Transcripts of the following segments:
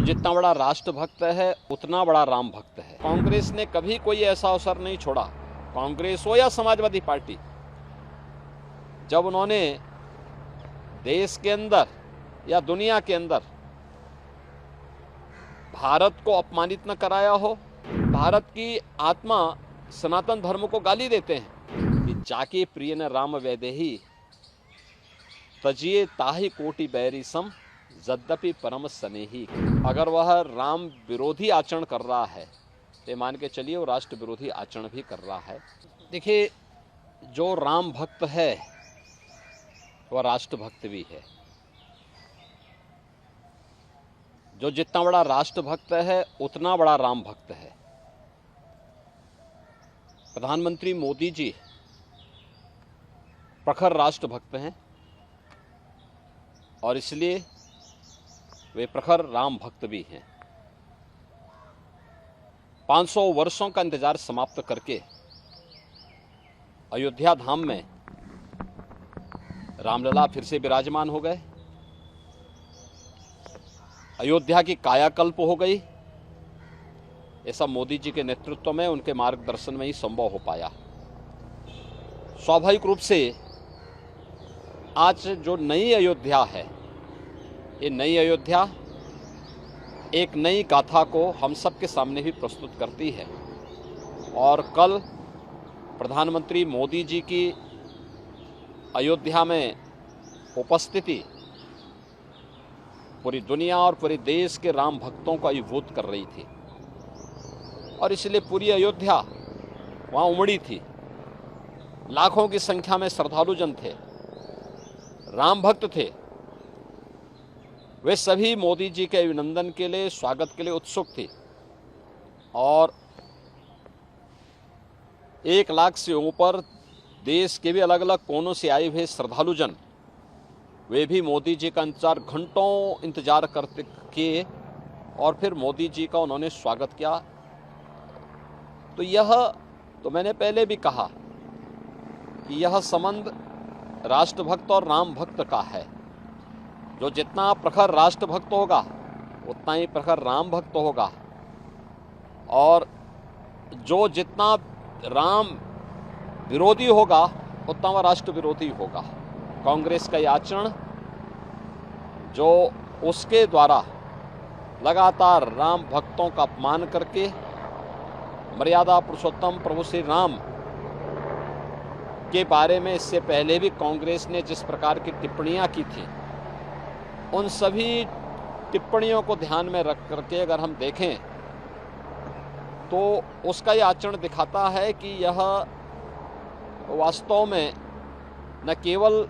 जितना बड़ा राष्ट्रभक्त है उतना बड़ा राम भक्त है। कांग्रेस ने कभी कोई ऐसा अवसर नहीं छोड़ा, कांग्रेस हो या समाजवादी पार्टी, जब उन्होंने देश के अंदर या दुनिया के अंदर भारत को अपमानित न कराया हो। भारत की आत्मा सनातन धर्म को गाली देते हैं कि जाके प्रिय न राम वैदेही तजिए ताहि कोटि बैरी सम यद्यपि परम स्नेही। अगर वह राम विरोधी आचरण कर रहा है तो मान के चलिए वो राष्ट्र विरोधी आचरण भी कर रहा है। देखिए, जो राम भक्त है वह राष्ट्र भक्त भी है। जो जितना बड़ा राष्ट्र भक्त है उतना बड़ा राम भक्त है। प्रधानमंत्री मोदी जी प्रखर राष्ट्र भक्त हैं और इसलिए वे प्रखर राम भक्त भी हैं। 500 वर्षों का इंतजार समाप्त करके अयोध्या धाम में रामलला फिर से विराजमान हो गए। अयोध्या की कायाकल्प हो गई। ये सब मोदी जी के नेतृत्व में, उनके मार्गदर्शन में ही संभव हो पाया। स्वाभाविक रूप से आज जो नई अयोध्या है, ये नई अयोध्या एक नई गाथा को हम सब के सामने भी प्रस्तुत करती है। और कल प्रधानमंत्री मोदी जी की अयोध्या में उपस्थिति पूरी दुनिया और पूरे देश के राम भक्तों को अभिभूत कर रही थी और इसलिए पूरी अयोध्या वहाँ उमड़ी थी। लाखों की संख्या में श्रद्धालु जन थे, राम भक्त थे। वे सभी मोदी जी के अभिनंदन के लिए, स्वागत के लिए उत्सुक थे और 1 लाख से ऊपर देश के भी अलग अलग कोनों से आए हुए श्रद्धालु जन, वे भी मोदी जी का घंटों इंतजार करते किए और फिर मोदी जी का उन्होंने स्वागत किया। तो यह तो मैंने पहले भी कहा कि यह संबंध राष्ट्रभक्त और राम भक्त का है। जो जितना प्रखर राष्ट्रभक्त होगा उतना ही प्रखर राम भक्त होगा और जो जितना राम विरोधी होगा उतना वह राष्ट्र विरोधी होगा। कांग्रेस का यह आचरण जो उसके द्वारा लगातार राम भक्तों का अपमान करके मर्यादा पुरुषोत्तम प्रभु श्री राम के बारे में इससे पहले भी कांग्रेस ने जिस प्रकार की टिप्पणियां की थी, उन सभी टिप्पणियों को ध्यान में रख करके अगर हम देखें तो उसका यह आचरण दिखाता है कि यह वास्तव में न केवल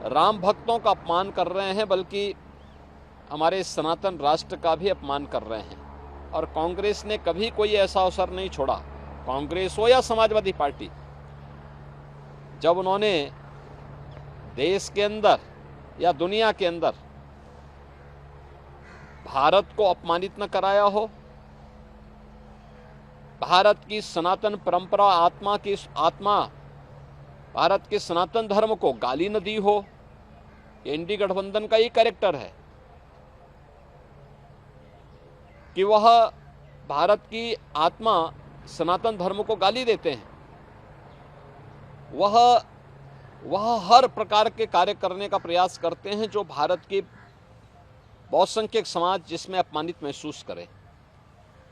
राम भक्तों का अपमान कर रहे हैं बल्कि हमारे सनातन राष्ट्र का भी अपमान कर रहे हैं। और कांग्रेस ने कभी कोई ऐसा अवसर नहीं छोड़ा, कांग्रेस हो या समाजवादी पार्टी, जब उन्होंने देश के अंदर या दुनिया के अंदर भारत को अपमानित न कराया हो, भारत की सनातन परंपरा, आत्मा भारत के सनातन धर्म को गाली न दी हो। ये इंडी गठबंधन का ही कैरेक्टर है कि वह भारत की आत्मा सनातन धर्म को गाली देते हैं। वह हर प्रकार के कार्य करने का प्रयास करते हैं जो भारत के बहुसंख्यक समाज जिसमें अपमानित महसूस करे।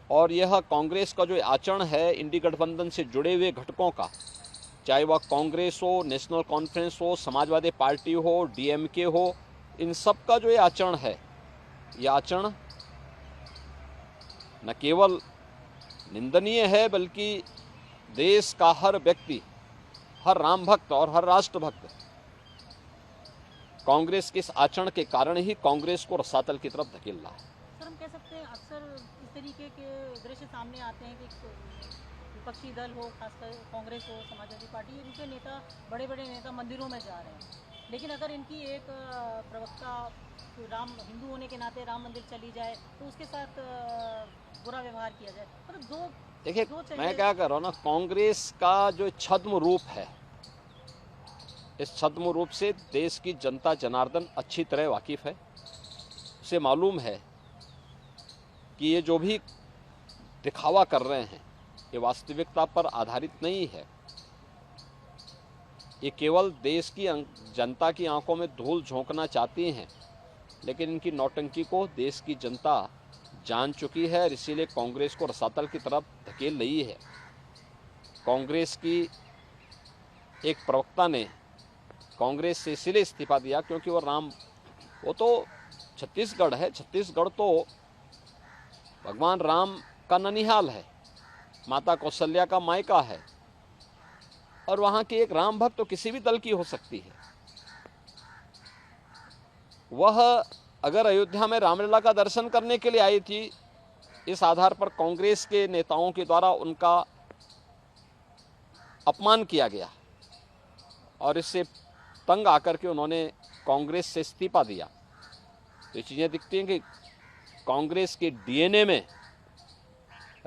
और यह कांग्रेस का जो आचरण है इंडी गठबंधन से जुड़े हुए घटकों का, चाहे वह कांग्रेस हो, नेशनल कॉन्फ्रेंस हो, समाजवादी पार्टी हो, डीएमके हो, इन सब का जो ये आचरण है, यह आचरण न केवल निंदनीय है बल्कि देश का हर व्यक्ति, हर राम भक्त और हर राष्ट्र भक्त कांग्रेस के इस आचरण के कारण ही कांग्रेस को रसातल की तरफ धकेल रहा है। सर, हम कह सकते हैं अक्सर इस तरीके के दृश्य सामने आते हैं कि विपक्षी दल हो, खासकर कांग्रेस हो, समाजवादी पार्टी, इनके नेता, बड़े बड़े नेता मंदिरों में जा रहे हैं, लेकिन अगर इनकी एक प्रवक्ता राम हिंदू होने के नाते राम मंदिर चली जाए तो उसके साथ बुरा व्यवहार किया जाए। मतलब देखिए, मैं क्या कर रहा हूँ ना, कांग्रेस का जो छद्म रूप है, इस छद्म रूप से देश की जनता जनार्दन अच्छी तरह वाकिफ है। उसे मालूम है कि ये जो भी दिखावा कर रहे हैं ये वास्तविकता पर आधारित नहीं है। ये केवल देश की जनता की आंखों में धूल झोंकना चाहती हैं, लेकिन इनकी नौटंकी को देश की जनता जान चुकी है और इसीलिए कांग्रेस को रसातल की तरफ धकेल रही है। कांग्रेस की एक प्रवक्ता ने कांग्रेस से इसलिए इस्तीफा दिया क्योंकि वो तो छत्तीसगढ़ है, छत्तीसगढ़ तो भगवान राम का ननिहाल है, माता कौशल्या का मायका है, और वहां की एक राम भक्त तो किसी भी दल की हो सकती है। वह अगर अयोध्या में रामलला का दर्शन करने के लिए आई थी, इस आधार पर कांग्रेस के नेताओं के द्वारा उनका अपमान किया गया और इससे तंग आकर के उन्होंने कांग्रेस से इस्तीफा दिया। तो ये चीजें दिखती हैं कि कांग्रेस के डीएनए में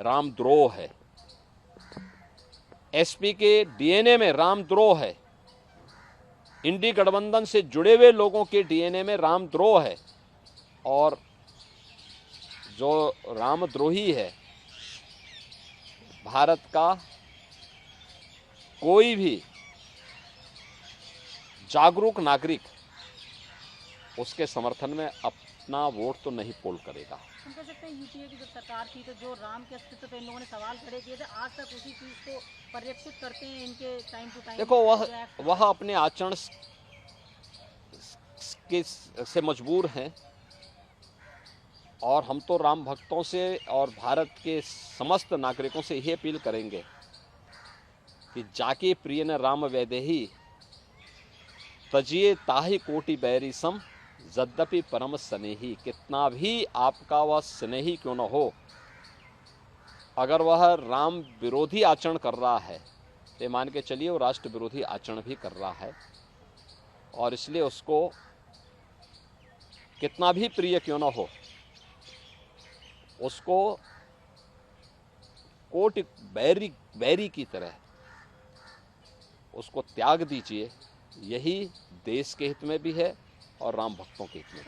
रामद्रोह है, एसपी के डीएनए में रामद्रोह है, इंडी गठबंधन से जुड़े हुए लोगों के डीएनए में रामद्रोह है, और जो रामद्रोही है भारत का कोई भी जागरूक नागरिक उसके समर्थन में अपना वोट तो नहीं पोल करेगा। हम कह सकते हैं यूपीए की जब सरकार थी तो जो राम के अस्तित्व पर इन लोगों ने सवाल खड़े किए थे, आज तक उसी चीज को परिलक्षित करते हैं इनके टाइम टू टाइम। देखो वह अपने आचरण से मजबूर हैं, और हम तो राम भक्तों से और भारत के समस्त नागरिकों से यही अपील करेंगे कि जाके प्रिय न राम वैदेही तजिए ताहि कोटि बैरी सम यद्यपि परम स्नेही। कितना भी आपका वह स्नेही क्यों न हो, अगर वह राम विरोधी आचरण कर रहा है तो मान के चलिए वो राष्ट्र विरोधी आचरण भी कर रहा है, और इसलिए उसको कितना भी प्रिय क्यों न हो उसको कोटि बैरी की तरह उसको त्याग दीजिए। यही देश के हित में भी है और राम भक्तों के हित में।